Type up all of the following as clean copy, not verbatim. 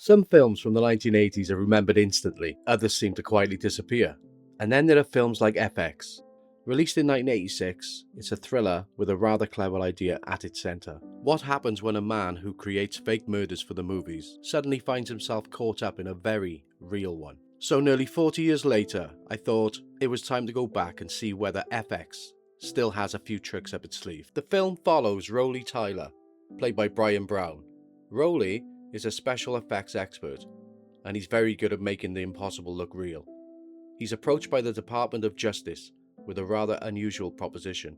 Some films from the 1980s are remembered instantly, others seem to quietly disappear. And then there are films like FX. Released in 1986, it's a thriller with a rather clever idea at its centre. What happens when a man who creates fake murders for the movies suddenly finds himself caught up in a very real one? So nearly 40 years later, I thought it was time to go back and see whether FX still has a few tricks up its sleeve. The film follows Roley Tyler, played by Bryan Brown. Roley is a special effects expert, and he's very good at making the impossible look real. He's approached by the Department of Justice with a rather unusual proposition.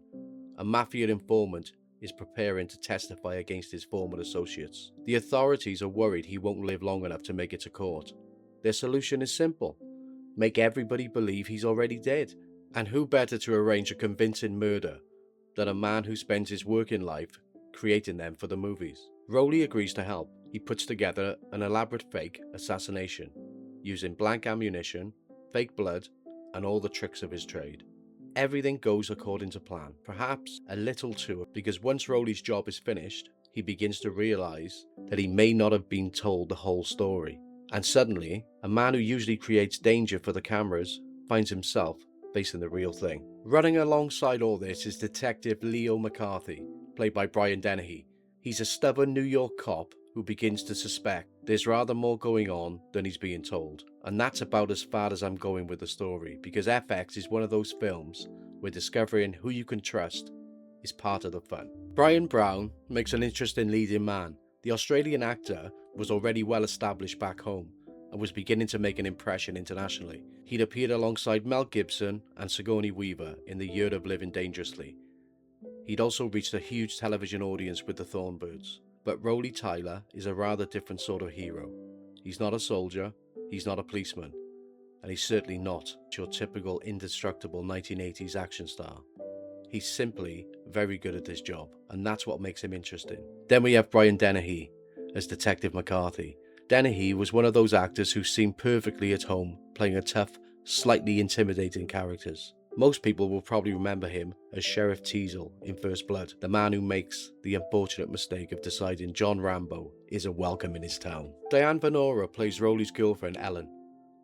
A mafia informant is preparing to testify against his former associates. The authorities are worried he won't live long enough to make it to court. Their solution is simple: make everybody believe he's already dead. And who better to arrange a convincing murder than a man who spends his working life creating them for the movies? Roley agrees to help. He puts together an elaborate fake assassination using blank ammunition, fake blood, and all the tricks of his trade. Everything goes according to plan, perhaps a little too, because once Roley's job is finished, he begins to realize that he may not have been told the whole story. And suddenly, a man who usually creates danger for the cameras finds himself facing the real thing. Running alongside all this is Detective Leo McCarthy, played by Bryan Dennehy. He's a stubborn New York cop who begins to suspect there's rather more going on than he's being told. And that's about as far as I'm going with the story, because FX is one of those films where discovering who you can trust is part of the fun. Bryan Brown makes an interesting leading man. The Australian actor was already well established back home and was beginning to make an impression internationally. He'd appeared alongside Mel Gibson and Sigourney Weaver in The Year of Living Dangerously. He'd also reached a huge television audience with The Thornbirds. But Roley Tyler is a rather different sort of hero. He's not a soldier, he's not a policeman, and he's certainly not your typical indestructible 1980s action star. He's simply very good at his job, and that's what makes him interesting. Then we have Bryan Dennehy as Detective McCarthy. Dennehy was one of those actors who seemed perfectly at home, playing a tough, slightly intimidating characters. Most people will probably remember him as Sheriff Teasel in First Blood, the man who makes the unfortunate mistake of deciding John Rambo isn't welcome in his town. Diane Venora plays Roley's girlfriend Ellen.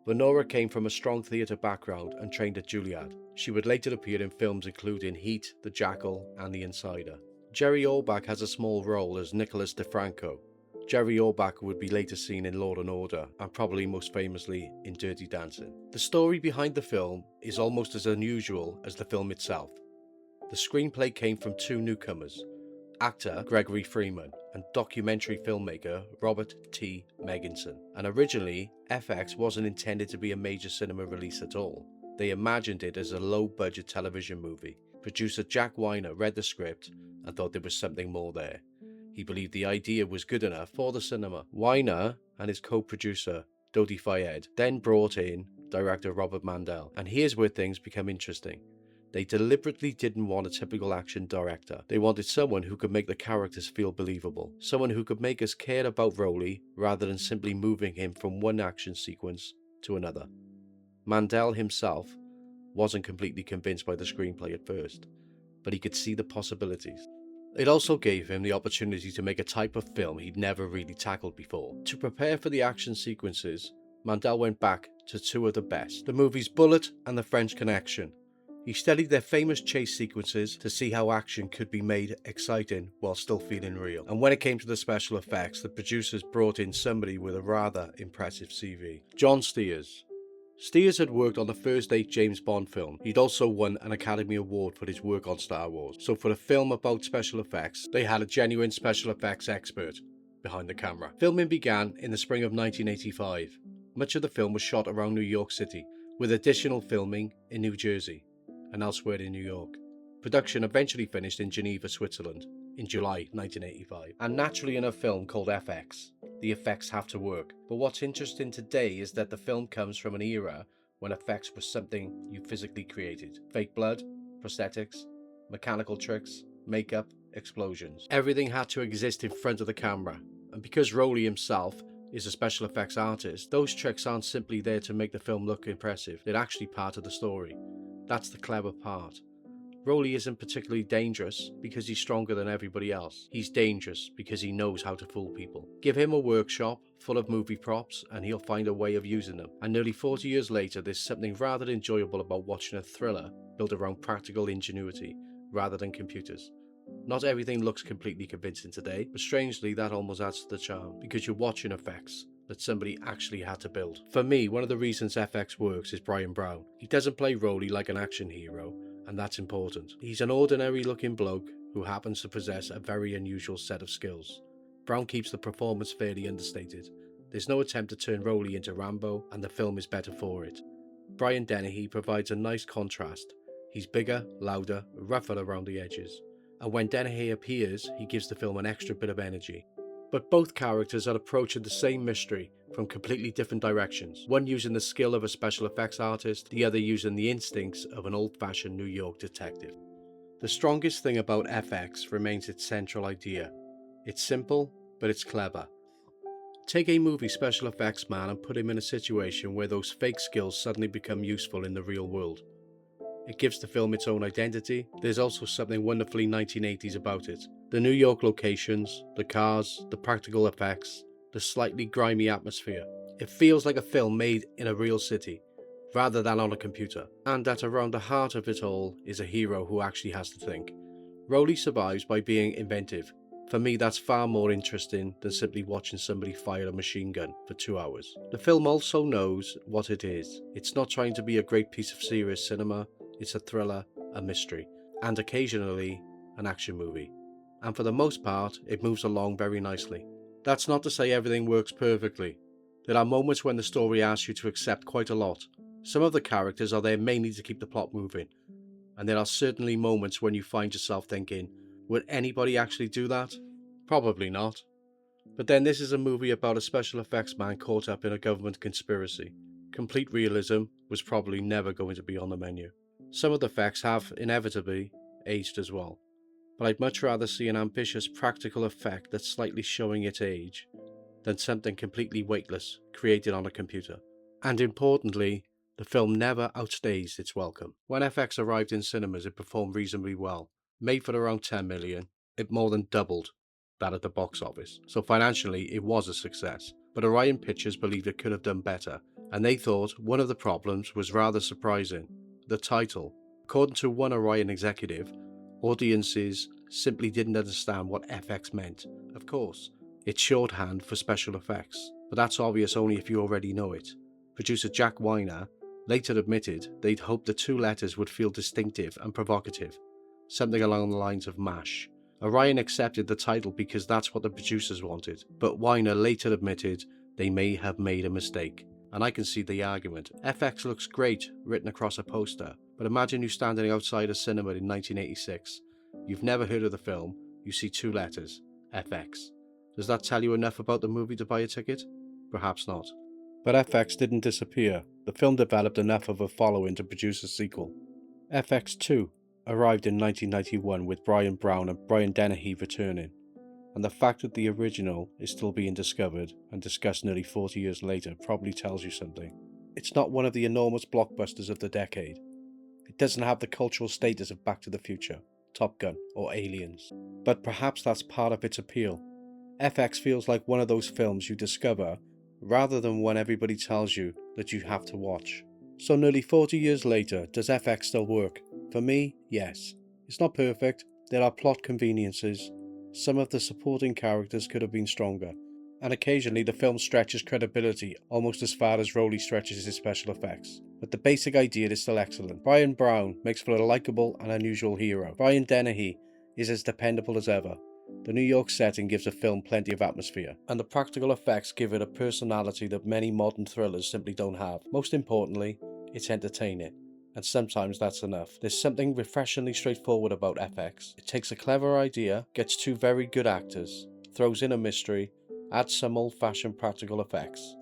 Venora came from a strong theatre background and trained at Juilliard. She would later appear in films including Heat, The Jackal, and The Insider. Jerry Orbach has a small role as Nicholas DeFranco. Jerry Orbach would be later seen in Law & Order, and probably most famously in Dirty Dancing. The story behind the film is almost as unusual as the film itself. The screenplay came from two newcomers, actor Gregory Freeman and documentary filmmaker Robert T. Megginson. And originally, FX wasn't intended to be a major cinema release at all. They imagined it as a low-budget television movie. Producer Jack Weiner read the script and thought there was something more there. He believed the idea was good enough for the cinema. Weiner and his co-producer, Dodi Fayed, then brought in director Robert Mandel. And here's where things become interesting. They deliberately didn't want a typical action director. They wanted someone who could make the characters feel believable. Someone who could make us care about Roley rather than simply moving him from one action sequence to another. Mandel himself wasn't completely convinced by the screenplay at first, but he could see the possibilities. It also gave him the opportunity to make a type of film he'd never really tackled before. To prepare for the action sequences, Mandel went back to two of the best, the movies Bullet and The French Connection. He studied their famous chase sequences to see how action could be made exciting while still feeling real. And when it came to the special effects, the producers brought in somebody with a rather impressive CV. John Steers. Steers had worked on the first 8 James Bond film. He'd also won an Academy Award for his work on Star Wars. So for a film about special effects, they had a genuine special effects expert behind the camera. Filming began in the spring of 1985. Much of the film was shot around New York City, with additional filming in New Jersey and elsewhere in New York. Production eventually finished in Geneva, Switzerland in July 1985. And naturally, in a film called FX, the effects have to work. But what's interesting today is that the film comes from an era when effects was something you physically created. Fake blood, prosthetics, mechanical tricks, makeup, explosions. Everything had to exist in front of the camera. And because Roley himself is a special effects artist, those tricks aren't simply there to make the film look impressive. They're actually part of the story. That's the clever part. Rowley isn't particularly dangerous because he's stronger than everybody else. He's dangerous because he knows how to fool people. Give him a workshop full of movie props and he'll find a way of using them. And nearly 40 years later, there's something rather enjoyable about watching a thriller built around practical ingenuity rather than computers. Not everything looks completely convincing today, but strangely that almost adds to the charm, because you're watching effects that somebody actually had to build. For me, one of the reasons FX works is Bryan Brown. He doesn't play Rowley like an action hero, and that's important. He's an ordinary looking bloke who happens to possess a very unusual set of skills. Brown keeps the performance fairly understated. There's no attempt to turn Rowley into Rambo, and the film is better for it. Bryan Dennehy provides a nice contrast. He's bigger, louder, rougher around the edges. And when Dennehy appears, he gives the film an extra bit of energy. But both characters are approaching the same mystery from completely different directions, one using the skill of a special effects artist, the other using the instincts of an old-fashioned New York detective. The strongest thing about FX remains its central idea. It's simple, but it's clever. Take a movie special effects man and put him in a situation where those fake skills suddenly become useful in the real world. It gives the film its own identity. There's also something wonderfully 1980s about it. The New York locations, the cars, the practical effects, the slightly grimy atmosphere. It feels like a film made in a real city, rather than on a computer. And at around the heart of it all is a hero who actually has to think. Rowley survives by being inventive. For me, that's far more interesting than simply watching somebody fire a machine gun for 2 hours. The film also knows what it is. It's not trying to be a great piece of serious cinema. It's a thriller, a mystery, and occasionally an action movie. And for the most part, it moves along very nicely. That's not to say everything works perfectly. There are moments when the story asks you to accept quite a lot. Some of the characters are there mainly to keep the plot moving. And there are certainly moments when you find yourself thinking, would anybody actually do that? Probably not. But then this is a movie about a special effects man caught up in a government conspiracy. Complete realism was probably never going to be on the menu. Some of the effects have, inevitably, aged as well, but I'd much rather see an ambitious practical effect that's slightly showing its age than something completely weightless created on a computer. And importantly, the film never outstays its welcome. When FX arrived in cinemas, it performed reasonably well. Made for around 10 million, it more than doubled that at the box office, so financially it was a success. But Orion Pictures believed it could have done better, and they thought one of the problems was rather surprising. The title. According to one Orion executive, audiences simply didn't understand what FX meant. Of course, it's shorthand for special effects, but that's obvious only if you already know it. Producer Jack Weiner later admitted they'd hoped the two letters would feel distinctive and provocative, something along the lines of MASH. Orion accepted the title because that's what the producers wanted, but Weiner later admitted they may have made a mistake. And I can see the argument. FX looks great written across a poster, but imagine you standing outside a cinema in 1986. You've never heard of the film, you see two letters, FX. Does that tell you enough about the movie to buy a ticket? Perhaps not. But FX didn't disappear. The film developed enough of a following to produce a sequel. FX2 arrived in 1991 with Bryan Brown and Bryan Dennehy returning. And the fact that the original is still being discovered and discussed nearly 40 years later probably tells you something. It's not one of the enormous blockbusters of the decade. It doesn't have the cultural status of Back to the Future, Top Gun, or Aliens. But perhaps that's part of its appeal. FX feels like one of those films you discover rather than one everybody tells you that you have to watch. So nearly 40 years later, does FX still work? For me, yes. It's not perfect. There are plot conveniences. Some of the supporting characters could have been stronger, and occasionally the film stretches credibility almost as far as Rowley stretches his special effects. But the basic idea is still excellent. Bryan Brown makes for a likeable and unusual hero. Bryan Dennehy is as dependable as ever. The New York setting gives the film plenty of atmosphere, and the practical effects give it a personality that many modern thrillers simply don't have. Most importantly, it's entertaining. And sometimes that's enough. There's something refreshingly straightforward about FX. It takes a clever idea, gets two very good actors, throws in a mystery, adds some old-fashioned practical effects,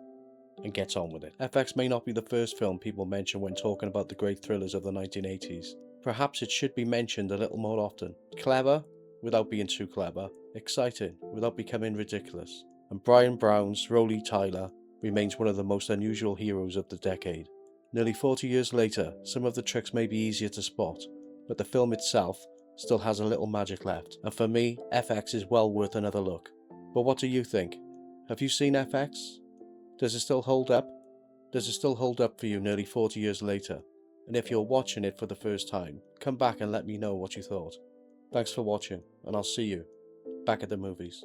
and gets on with it. FX may not be the first film people mention when talking about the great thrillers of the 1980s. Perhaps it should be mentioned a little more often. Clever, without being too clever. Exciting, without becoming ridiculous. And Bryan Brown's Rowley Tyler remains one of the most unusual heroes of the decade. Nearly 40 years later, some of the tricks may be easier to spot, but the film itself still has a little magic left, and for me, FX is well worth another look. But what do you think? Have you seen FX? Does it still hold up? Does it still hold up for you nearly 40 years later? And if you're watching it for the first time, come back and let me know what you thought. Thanks for watching, and I'll see you back at the movies.